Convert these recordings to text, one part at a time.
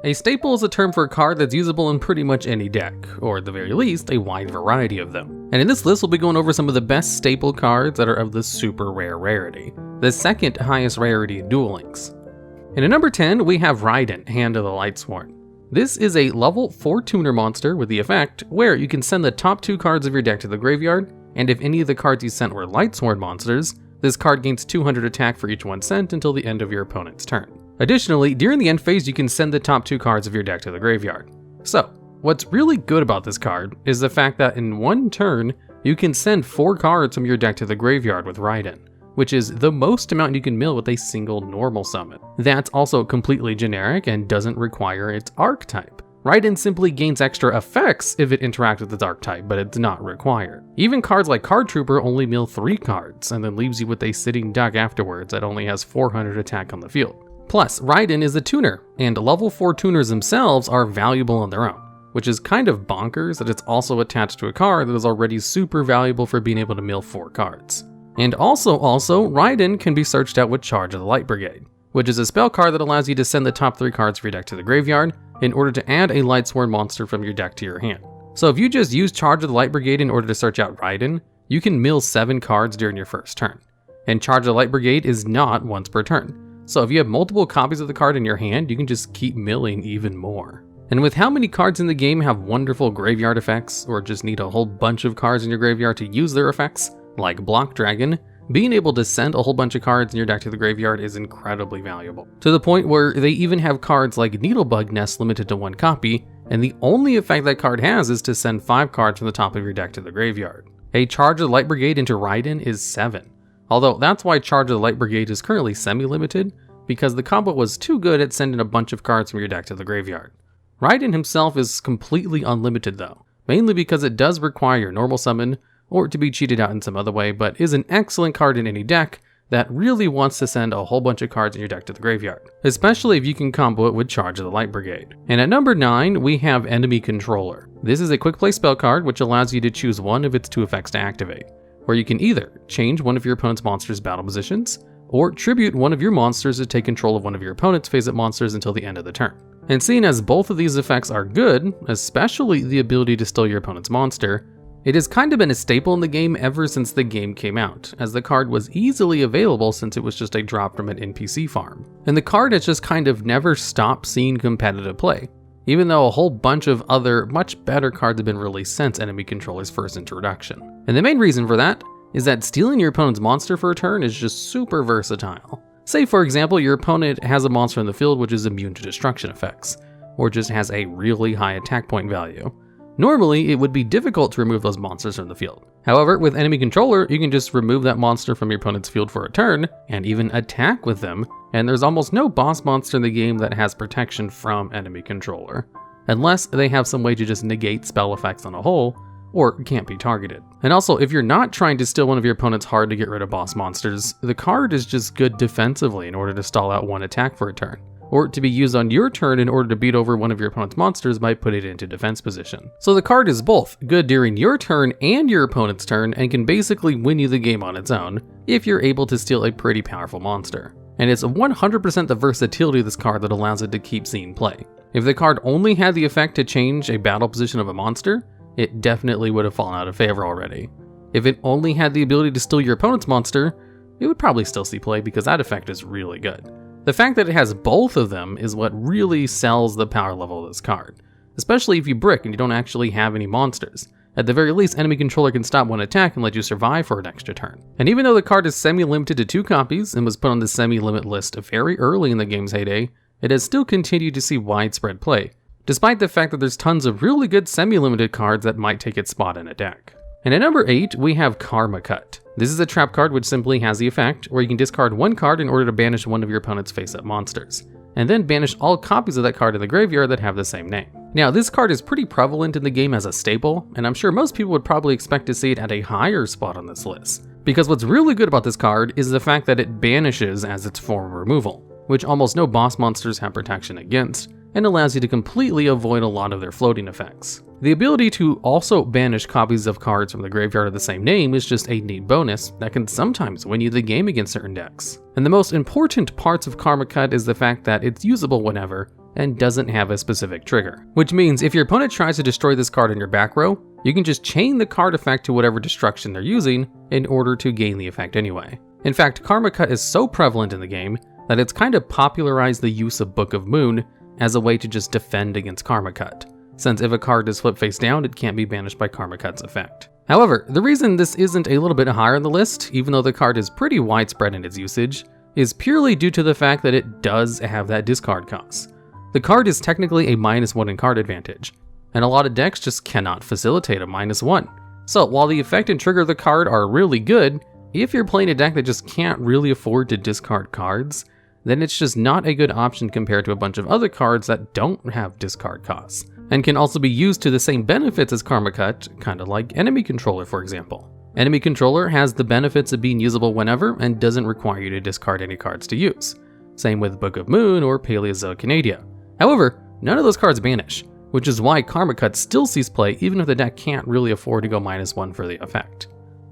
A staple is a term for a card that's usable in pretty much any deck, or at the very least, a wide variety of them. And in this list, we'll be going over some of the best staple cards that are of the super rare rarity, the second highest rarity in Duel Links. And at number 10, we have Raiden, Hand of the Lightsworn. This is a level 4 tuner monster with the effect where you can send the top 2 cards of your deck to the graveyard, and if any of the cards you sent were Lightsworn monsters, this card gains 200 attack for each one sent until the end of your opponent's turn. Additionally, during the end phase, you can send the top 2 cards of your deck to the graveyard. So, what's really good about this card is the fact that in one turn, you can send 4 cards from your deck to the graveyard with Raiden, which is the most amount you can mill with a single normal summon. That's also completely generic and doesn't require its archetype. Raiden simply gains extra effects if it interacts with its archetype, but it's not required. Even cards like Card Trooper only mill 3 cards, and then leaves you with a sitting duck afterwards that only has 400 attack on the field. Plus, Raiden is a tuner, and level 4 tuners themselves are valuable on their own, which is kind of bonkers that it's also attached to a card that is already super valuable for being able to mill 4 cards. And also, Raiden can be searched out with Charge of the Light Brigade, which is a spell card that allows you to send the top 3 cards of your deck to the graveyard in order to add a Lightsworn monster from your deck to your hand. So if you just use Charge of the Light Brigade in order to search out Raiden, you can mill 7 cards during your first turn. And Charge of the Light Brigade is not once per turn. So if you have multiple copies of the card in your hand, you can just keep milling even more. And with how many cards in the game have wonderful graveyard effects, or just need a whole bunch of cards in your graveyard to use their effects, like Block Dragon, being able to send a whole bunch of cards in your deck to the graveyard is incredibly valuable. To the point where they even have cards like Needlebug Nest limited to 1 copy, and the only effect that card has is to send 5 cards from the top of your deck to the graveyard. A Charge of the Light Brigade into Raiden is 7. Although that's why Charge of the Light Brigade is currently semi-limited, because the combo was too good at sending a bunch of cards from your deck to the graveyard. Raiden himself is completely unlimited though, mainly because it does require your normal summon, or to be cheated out in some other way, but is an excellent card in any deck that really wants to send a whole bunch of cards in your deck to the graveyard, especially if you can combo it with Charge of the Light Brigade. And at number 9, we have Enemy Controller. This is a quick play spell card which allows you to choose one of its 2 effects to activate, where you can either change one of your opponent's monsters' battle positions, or tribute one of your monsters to take control of one of your opponent's face-up monsters until the end of the turn. And seeing as both of these effects are good, especially the ability to steal your opponent's monster, it has kind of been a staple in the game ever since the game came out, as the card was easily available since it was just a drop from an NPC farm. And the card has just kind of never stopped seeing competitive play, even though a whole bunch of other, much better cards have been released since Enemy Controller's first introduction. And the main reason for that is that stealing your opponent's monster for a turn is just super versatile. Say for example, your opponent has a monster in the field which is immune to destruction effects, or just has a really high attack point value. Normally, it would be difficult to remove those monsters from the field. However, with Enemy Controller, you can just remove that monster from your opponent's field for a turn, and even attack with them, and there's almost no boss monster in the game that has protection from Enemy Controller, unless they have some way to just negate spell effects on a whole, or can't be targeted. And also, if you're not trying to steal one of your opponent's hard to get rid of boss monsters, the card is just good defensively in order to stall out one attack for a turn, or to be used on your turn in order to beat over one of your opponent's monsters by putting it into defense position. So the card is both good during your turn and your opponent's turn, and can basically win you the game on its own if you're able to steal a pretty powerful monster. And it's 100% the versatility of this card that allows it to keep seeing play. If the card only had the effect to change a battle position of a monster, it definitely would have fallen out of favor already. If it only had the ability to steal your opponent's monster, it would probably still see play because that effect is really good. The fact that it has both of them is what really sells the power level of this card, especially if you brick and you don't actually have any monsters. At the very least, Enemy Controller can stop one attack and let you survive for an extra turn. And even though the card is semi-limited to 2 copies and was put on the semi-limit list very early in the game's heyday, it has still continued to see widespread play, despite the fact that there's tons of really good semi-limited cards that might take its spot in a deck. And at number 8, we have Karma Cut. This is a trap card which simply has the effect where you can discard 1 card in order to banish one of your opponent's face-up monsters, and then banish all copies of that card in the graveyard that have the same name. Now, this card is pretty prevalent in the game as a staple, and I'm sure most people would probably expect to see it at a higher spot on this list, because what's really good about this card is the fact that it banishes as its form of removal, which almost no boss monsters have protection against, and allows you to completely avoid a lot of their floating effects. The ability to also banish copies of cards from the graveyard of the same name is just a neat bonus that can sometimes win you the game against certain decks. And the most important parts of Karma Cut is the fact that it's usable whenever, and doesn't have a specific trigger. Which means if your opponent tries to destroy this card in your back row, you can just chain the card effect to whatever destruction they're using in order to gain the effect anyway. In fact, Karma Cut is so prevalent in the game that it's kind of popularized the use of Book of Moon as a way to just defend against Karma Cut, since if a card is flipped face down, it can't be banished by Karma Cut's effect. However, the reason this isn't a little bit higher on the list, even though the card is pretty widespread in its usage, is purely due to the fact that it does have that discard cost. The card is technically a -1 in card advantage, and a lot of decks just cannot facilitate a -1. So while the effect and trigger of the card are really good, if you're playing a deck that just can't really afford to discard cards, then it's just not a good option compared to a bunch of other cards that don't have discard costs, and can also be used to the same benefits as Karma Cut, kinda like Enemy Controller for example. Enemy Controller has the benefits of being usable whenever and doesn't require you to discard any cards to use. Same with Book of Moon or Paleozoic Canadia. However, none of those cards banish, which is why Karma Cut still sees play even if the deck can't really afford to go -1 for the effect.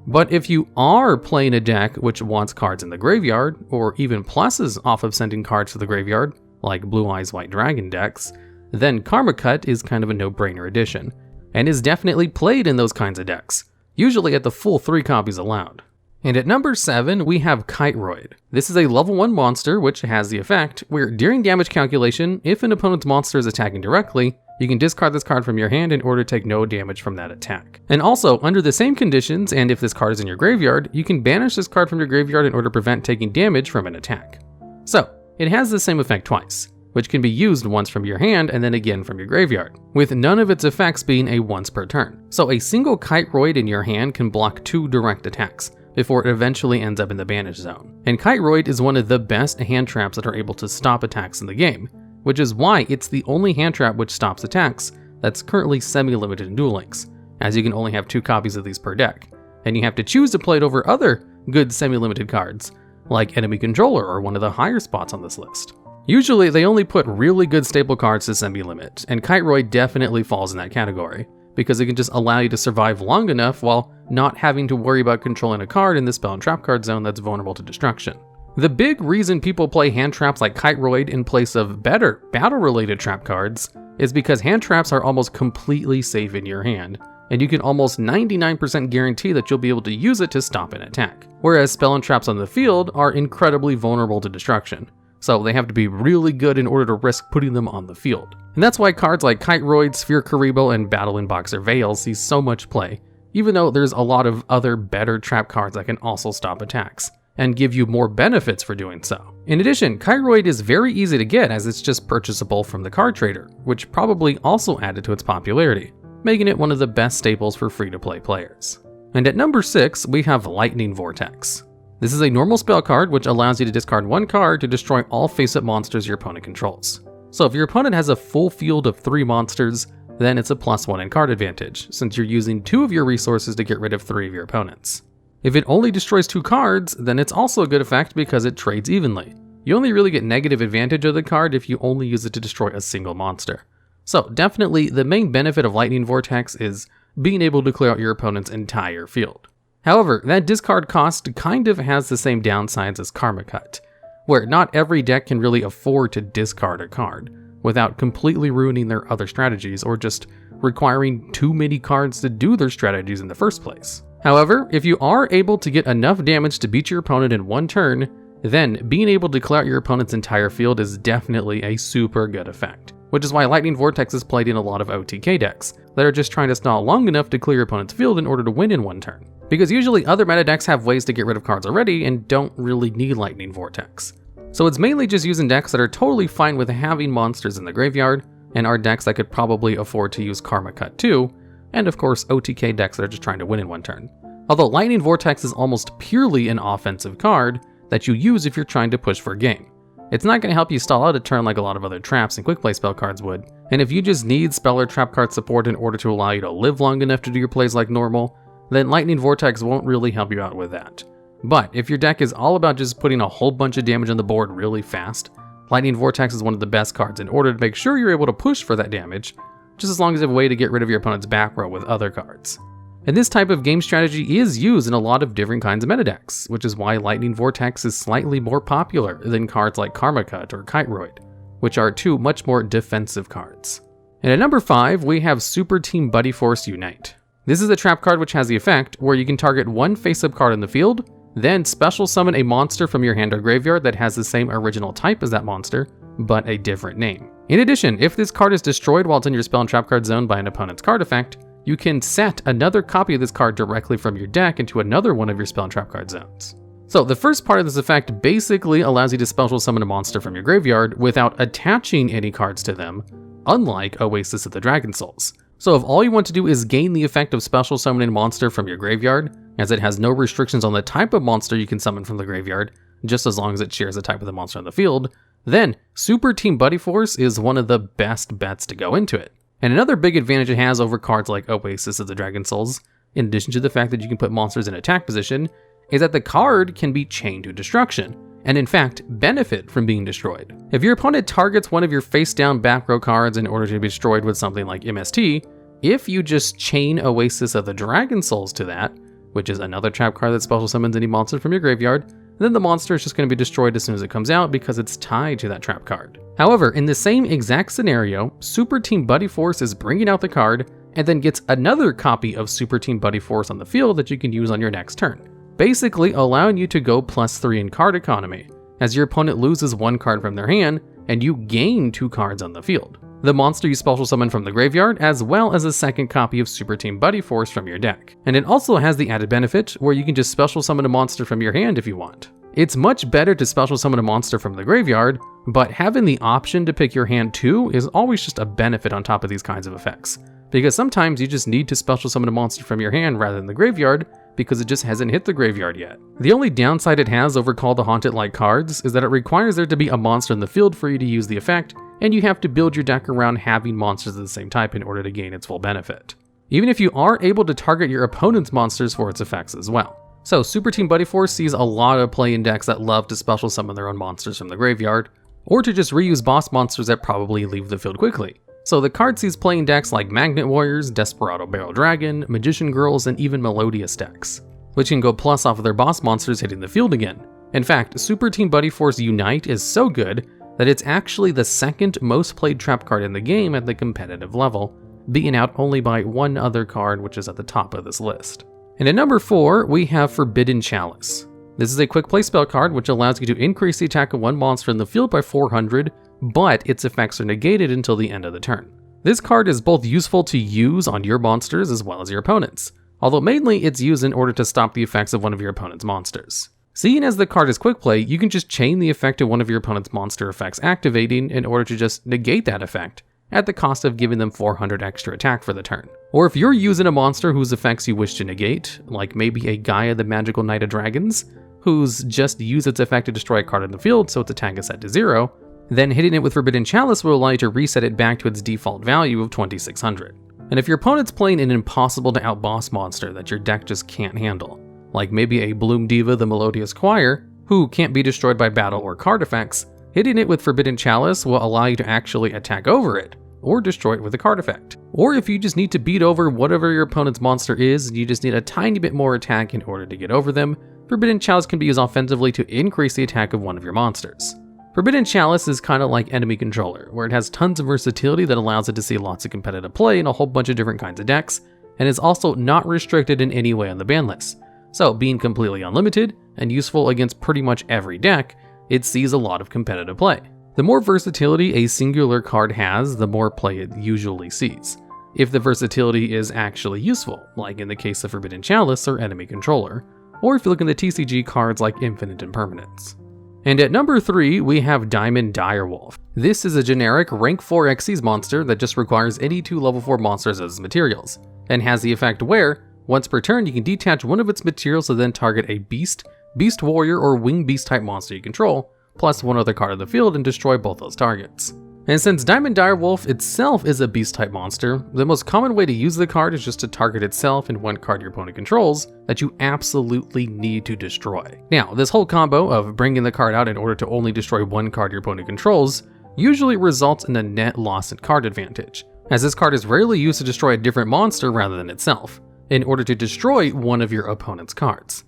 But if you are playing a deck which wants cards in the graveyard, or even pluses off of sending cards to the graveyard, like Blue Eyes White Dragon decks, then Karma Cut is kind of a no-brainer addition, and is definitely played in those kinds of decks, usually at the full 3 copies allowed. And at number 7, we have Kiteroid. This is a level 1 monster which has the effect where during damage calculation, if an opponent's monster is attacking directly, you can discard this card from your hand in order to take no damage from that attack. And also, under the same conditions, and if this card is in your graveyard, you can banish this card from your graveyard in order to prevent taking damage from an attack. So, it has the same effect twice, which can be used once from your hand and then again from your graveyard, with none of its effects being a once per turn. So a single Kiteroid in your hand can block 2 direct attacks, before it eventually ends up in the banish zone. And Kiteroid is one of the best hand traps that are able to stop attacks in the game, which is why it's the only hand trap which stops attacks that's currently semi-limited in Duel Links, as you can only have 2 copies of these per deck, and you have to choose to play it over other good semi-limited cards, like Enemy Controller or one of the higher spots on this list. Usually they only put really good staple cards to semi-limit, and Kiteroid definitely falls in that category, because it can just allow you to survive long enough while not having to worry about controlling a card in the spell and trap card zone that's vulnerable to destruction. The big reason people play hand traps like Kiteroid in place of better battle-related trap cards is because hand traps are almost completely safe in your hand, and you can almost 99% guarantee that you'll be able to use it to stop an attack, whereas spell and traps on the field are incredibly vulnerable to destruction, so they have to be really good in order to risk putting them on the field. And that's why cards like Kiteroid, Sphere Karibo, and Battle in Boxer Veil see so much play, even though there's a lot of other better trap cards that can also stop attacks, and give you more benefits for doing so. In addition, Kiteroid is very easy to get as it's just purchasable from the card trader, which probably also added to its popularity, making it one of the best staples for free-to-play players. And at number 6, we have Lightning Vortex. This is a normal spell card which allows you to discard 1 card to destroy all face-up monsters your opponent controls. So if your opponent has a full field of 3 monsters, then it's a +1 in card advantage, since you're using 2 of your resources to get rid of 3 of your opponents. If it only destroys 2 cards, then it's also a good effect because it trades evenly. You only really get negative advantage of the card if you only use it to destroy a single monster. So definitely the main benefit of Lightning Vortex is being able to clear out your opponent's entire field. However, that discard cost kind of has the same downsides as Karma Cut, where not every deck can really afford to discard a card without completely ruining their other strategies or just requiring too many cards to do their strategies in the first place. However, if you are able to get enough damage to beat your opponent in 1 turn, then being able to clear out your opponent's entire field is definitely a super good effect, which is why Lightning Vortex is played in a lot of OTK decks that are just trying to stall long enough to clear your opponent's field in order to win in 1 turn. Because usually other meta decks have ways to get rid of cards already and don't really need Lightning Vortex. So it's mainly just using decks that are totally fine with having monsters in the graveyard, and are decks that could probably afford to use Karma Cut too, and of course OTK decks that are just trying to win in 1 turn. Although Lightning Vortex is almost purely an offensive card that you use if you're trying to push for a game. It's not going to help you stall out a turn like a lot of other traps and quick play spell cards would, and if you just need spell or trap card support in order to allow you to live long enough to do your plays like normal, then Lightning Vortex won't really help you out with that. But if your deck is all about just putting a whole bunch of damage on the board really fast, Lightning Vortex is one of the best cards in order to make sure you're able to push for that damage, just as long as you have a way to get rid of your opponent's back row with other cards. And this type of game strategy is used in a lot of different kinds of meta decks, which is why Lightning Vortex is slightly more popular than cards like Karma Cut or Kiteroid, which are two much more defensive cards. And at number 5, we have Super Team Buddy Force Unite. This is a trap card which has the effect where you can target one face-up card in the field, then special summon a monster from your hand or graveyard that has the same original type as that monster, but a different name. In addition, if this card is destroyed while it's in your spell and trap card zone by an opponent's card effect, you can set another copy of this card directly from your deck into another one of your spell and trap card zones. So the first part of this effect basically allows you to special summon a monster from your graveyard without attaching any cards to them, unlike Oasis of the Dragon Souls. So if all you want to do is gain the effect of special summoning a monster from your graveyard, as it has no restrictions on the type of monster you can summon from the graveyard, just as long as it shares the type of the monster on the field, then Super Team Buddy Force is one of the best bets to go into it. And another big advantage it has over cards like Oasis of the Dragon Souls, in addition to the fact that you can put monsters in attack position, is that the card can be chained to destruction, and in fact benefit from being destroyed. If your opponent targets one of your face-down back row cards in order to be destroyed with something like MST, if you just chain Oasis of the Dragon Souls to that, which is another trap card that special summons any monster from your graveyard, then the monster is just going to be destroyed as soon as it comes out because it's tied to that trap card. However, in the same exact scenario, Super Team Buddy Force is bringing out the card and then gets another copy of Super Team Buddy Force on the field that you can use on your next turn, basically allowing you to go +3 in card economy, as your opponent loses one card from their hand and you gain 2 cards on the field. The monster you special summon from the graveyard, as well as a second copy of Super Team Buddy Force from your deck. And it also has the added benefit where you can just special summon a monster from your hand if you want. It's much better to special summon a monster from the graveyard, but having the option to pick your hand too is always just a benefit on top of these kinds of effects, because sometimes you just need to special summon a monster from your hand rather than the graveyard because it just hasn't hit the graveyard yet. The only downside it has over Call the Haunted-like cards is that it requires there to be a monster in the field for you to use the effect, and you have to build your deck around having monsters of the same type in order to gain its full benefit, even if you are able to target your opponent's monsters for its effects as well. So Super Team Buddy Force sees a lot of play in decks that love to special summon their own monsters from the graveyard, or to just reuse boss monsters that probably leave the field quickly. So the card sees play in decks like Magnet Warriors, Desperado Barrel Dragon, Magician Girls, and even Melodious decks, which can go plus off of their boss monsters hitting the field again. In fact, Super Team Buddy Force Unite is so good that it's actually the second most played trap card in the game at the competitive level, beaten out only by one other card which is at the top of this list. And at number 4, we have Forbidden Chalice. This is a quick play spell card which allows you to increase the attack of one monster in the field by 400, but its effects are negated until the end of the turn. This card is both useful to use on your monsters as well as your opponents, although mainly it's used in order to stop the effects of one of your opponent's monsters. Seeing as the card is quick play, you can just chain the effect of one of your opponent's monster effects activating in order to just negate that effect, at the cost of giving them 400 extra attack for the turn. Or if you're using a monster whose effects you wish to negate, like maybe a Gaia the Magical Knight of Dragons, who's just used its effect to destroy a card in the field so its attack is set to 0, then hitting it with Forbidden Chalice will allow you to reset it back to its default value of 2600. And if your opponent's playing an impossible to outboss monster that your deck just can't handle, like maybe a Bloom Diva the Melodious Choir, who can't be destroyed by battle or card effects, hitting it with Forbidden Chalice will allow you to actually attack over it, or destroy it with a card effect. Or if you just need to beat over whatever your opponent's monster is and you just need a tiny bit more attack in order to get over them, Forbidden Chalice can be used offensively to increase the attack of one of your monsters. Forbidden Chalice is kind of like Enemy Controller, where it has tons of versatility that allows it to see lots of competitive play in a whole bunch of different kinds of decks, and is also not restricted in any way on the ban list. So being completely unlimited and useful against pretty much every deck, it sees a lot of competitive play. The more versatility a singular card has, the more play it usually sees, if the versatility is actually useful, like in the case of Forbidden Chalice or Enemy Controller, or if you look in the TCG cards like Infinite Impermanence. And at number 3, we have Diamond Direwolf. This is a generic rank 4 Xyz monster that just requires any 2 level 4 monsters as its materials, and has the effect where, once per turn you can detach one of its materials to then target a Beast, Beast Warrior, or Winged Beast type monster you control, plus one other card on the field and destroy both those targets. And since Diamond Direwolf itself is a Beast type monster, the most common way to use the card is just to target itself and one card your opponent controls that you absolutely need to destroy. Now, this whole combo of bringing the card out in order to only destroy one card your opponent controls usually results in a net loss in card advantage, as this card is rarely used to destroy a different monster rather than itself, in order to destroy one of your opponent's cards.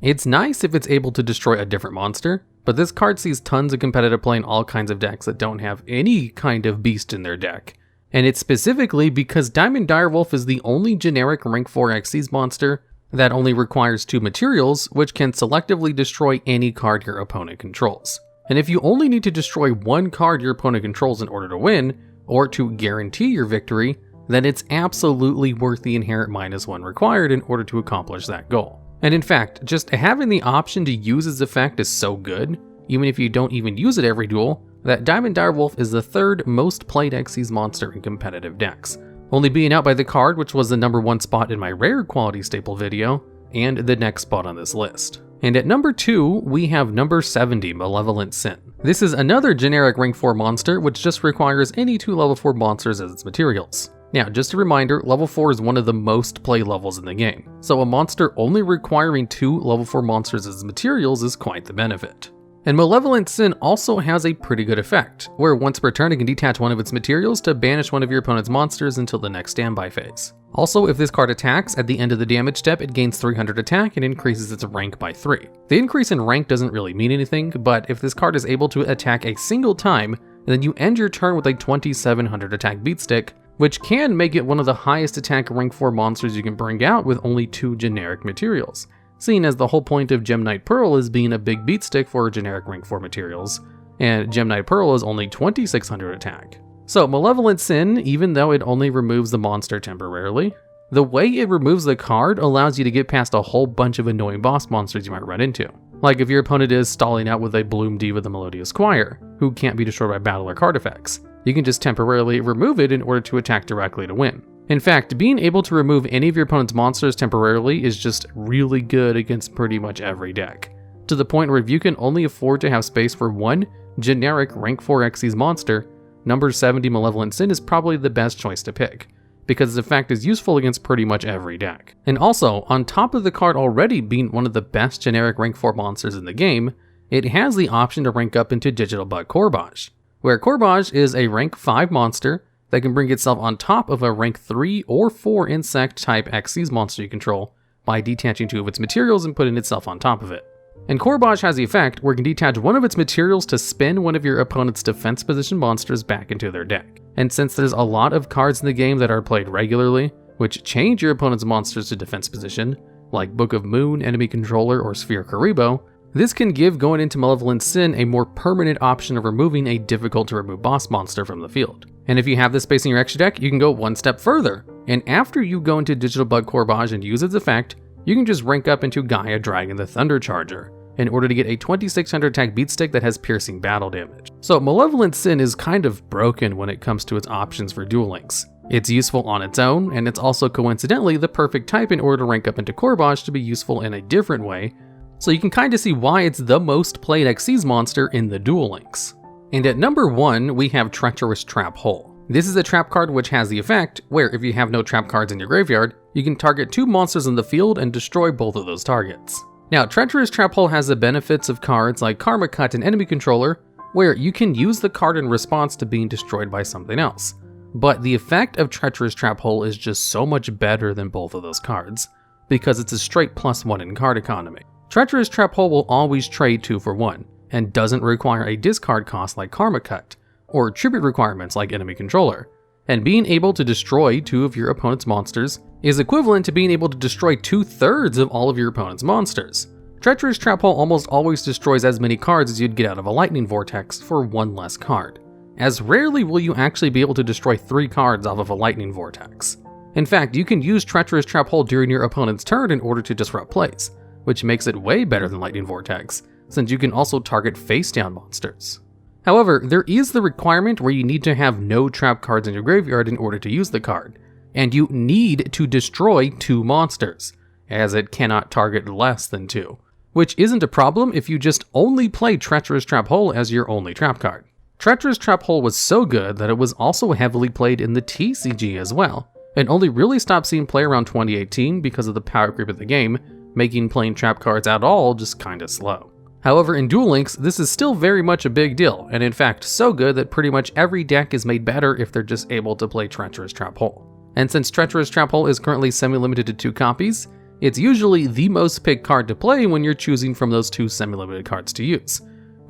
It's nice if it's able to destroy a different monster, but this card sees tons of competitive play in all kinds of decks that don't have any kind of beast in their deck. And it's specifically because Diamond Direwolf is the only generic rank 4 Xyz monster that only requires 2 materials, which can selectively destroy any card your opponent controls. And if you only need to destroy one card your opponent controls in order to win, or to guarantee your victory, then it's absolutely worth the inherent -1 required in order to accomplish that goal. And in fact, just having the option to use its effect is so good, even if you don't even use it every duel, that Diamond Direwolf is the 3rd most played Xyz monster in competitive decks, only being out by the card which was the #1 spot in my rare quality staple video, and the next spot on this list. And at number 2, we have number 70, Malevolent Sin. This is another generic rank 4 monster which just requires any 2 level 4 monsters as its materials. Now, just a reminder, level 4 is one of the most played levels in the game, so a monster only requiring 2 level 4 monsters as materials is quite the benefit. And Malevolent Sin also has a pretty good effect, where once per turn it can detach one of its materials to banish one of your opponent's monsters until the next standby phase. Also, if this card attacks, at the end of the damage step it gains 300 attack and increases its rank by 3. The increase in rank doesn't really mean anything, but if this card is able to attack a single time, then you end your turn with a 2700 attack beatstick, which can make it one of the highest attack rank 4 monsters you can bring out with only 2 generic materials, seeing as the whole point of Gemnite Pearl is being a big beatstick for generic rank 4 materials, and Gemnite Pearl is only 2600 attack. So Malevolent Sin, even though it only removes the monster temporarily, the way it removes the card allows you to get past a whole bunch of annoying boss monsters you might run into. Like if your opponent is stalling out with a Bloom Diva the Melodious Choir, who can't be destroyed by battle or card effects. You can just temporarily remove it in order to attack directly to win. In fact, being able to remove any of your opponent's monsters temporarily is just really good against pretty much every deck, to the point where if you can only afford to have space for one generic rank 4 Xyz monster, number 70 Malevolent Sin is probably the best choice to pick, because its effect is useful against pretty much every deck. And also, on top of the card already being one of the best generic rank 4 monsters in the game, it has the option to rank up into Digital Bug Corbage, where Corbage is a rank 5 monster that can bring itself on top of a rank 3 or 4 insect type Xyz monster you control by detaching 2 of its materials and putting itself on top of it. And Corbage has the effect where it can detach one of its materials to spin one of your opponent's defense position monsters back into their deck. And since there's a lot of cards in the game that are played regularly, which change your opponent's monsters to defense position, like Book of Moon, Enemy Controller, or Sphere Karibo, this can give going into Malevolent Sin a more permanent option of removing a difficult to remove boss monster from the field. And if you have this space in your extra deck, you can go one step further, and after you go into Digital Bug Corbage and use its effect, you can just rank up into Gaia Dragon the Thunder Charger, in order to get a 2600 attack beatstick that has piercing battle damage. So Malevolent Sin is kind of broken when it comes to its options for Duel Links. It's useful on its own, and it's also coincidentally the perfect type in order to rank up into Corbage to be useful in a different way, so you can kind of see why it's the most played Xyz monster in the Duel Links. And at number 1, we have Treacherous Trap Hole. This is a trap card which has the effect where if you have no trap cards in your graveyard, you can target 2 monsters in the field and destroy both of those targets. Now, Treacherous Trap Hole has the benefits of cards like Karma Cut and Enemy Controller, where you can use the card in response to being destroyed by something else. But the effect of Treacherous Trap Hole is just so much better than both of those cards, because it's a straight +1 in card economy. Treacherous Trap Hole will always trade 2 for 1, and doesn't require a discard cost like Karma Cut, or tribute requirements like Enemy Controller, and being able to destroy 2 of your opponent's monsters is equivalent to being able to destroy 2/3 of all of your opponent's monsters. Treacherous Trap Hole almost always destroys as many cards as you'd get out of a Lightning Vortex for 1 less card, as rarely will you actually be able to destroy 3 cards off of a Lightning Vortex. In fact, you can use Treacherous Trap Hole during your opponent's turn in order to disrupt plays, which makes it way better than Lightning Vortex, since you can also target face-down monsters. However, there is the requirement where you need to have no trap cards in your graveyard in order to use the card, and you need to destroy 2 monsters, as it cannot target less than 2, which isn't a problem if you just only play Treacherous Trap Hole as your only trap card. Treacherous Trap Hole was so good that it was also heavily played in the TCG as well, and only really stopped seeing play around 2018 because of the power creep of the game, making playing trap cards at all just kinda slow. However, in Duel Links, this is still very much a big deal, and in fact so good that pretty much every deck is made better if they're just able to play Treacherous Trap Hole. And since Treacherous Trap Hole is currently semi-limited to 2 copies, it's usually the most picked card to play when you're choosing from those 2 semi-limited cards to use,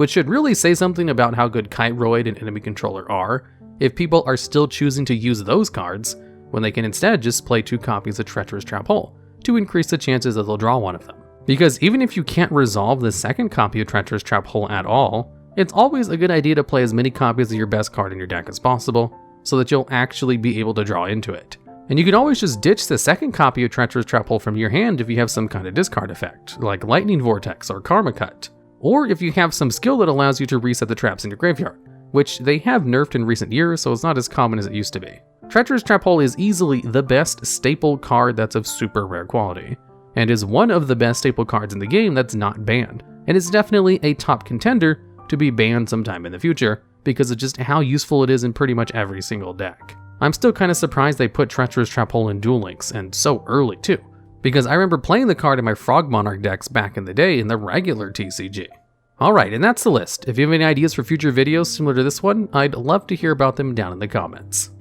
which should really say something about how good Kiteroid and Enemy Controller are, if people are still choosing to use those cards, when they can instead just play 2 copies of Treacherous Trap Hole, to increase the chances that they'll draw one of them. Because even if you can't resolve the second copy of Treacherous Trap Hole at all, it's always a good idea to play as many copies of your best card in your deck as possible, so that you'll actually be able to draw into it. And you can always just ditch the second copy of Treacherous Trap Hole from your hand if you have some kind of discard effect, like Lightning Vortex or Karma Cut, or if you have some skill that allows you to reset the traps in your graveyard, which they have nerfed in recent years, so it's not as common as it used to be. Treacherous Trap Hole is easily the best staple card that's of super rare quality, and is one of the best staple cards in the game that's not banned, and is definitely a top contender to be banned sometime in the future, because of just how useful it is in pretty much every single deck. I'm still kind of surprised they put Treacherous Trap Hole in Duel Links, and so early too, because I remember playing the card in my Frog Monarch decks back in the day in the regular TCG. Alright, and that's the list. If you have any ideas for future videos similar to this one, I'd love to hear about them down in the comments.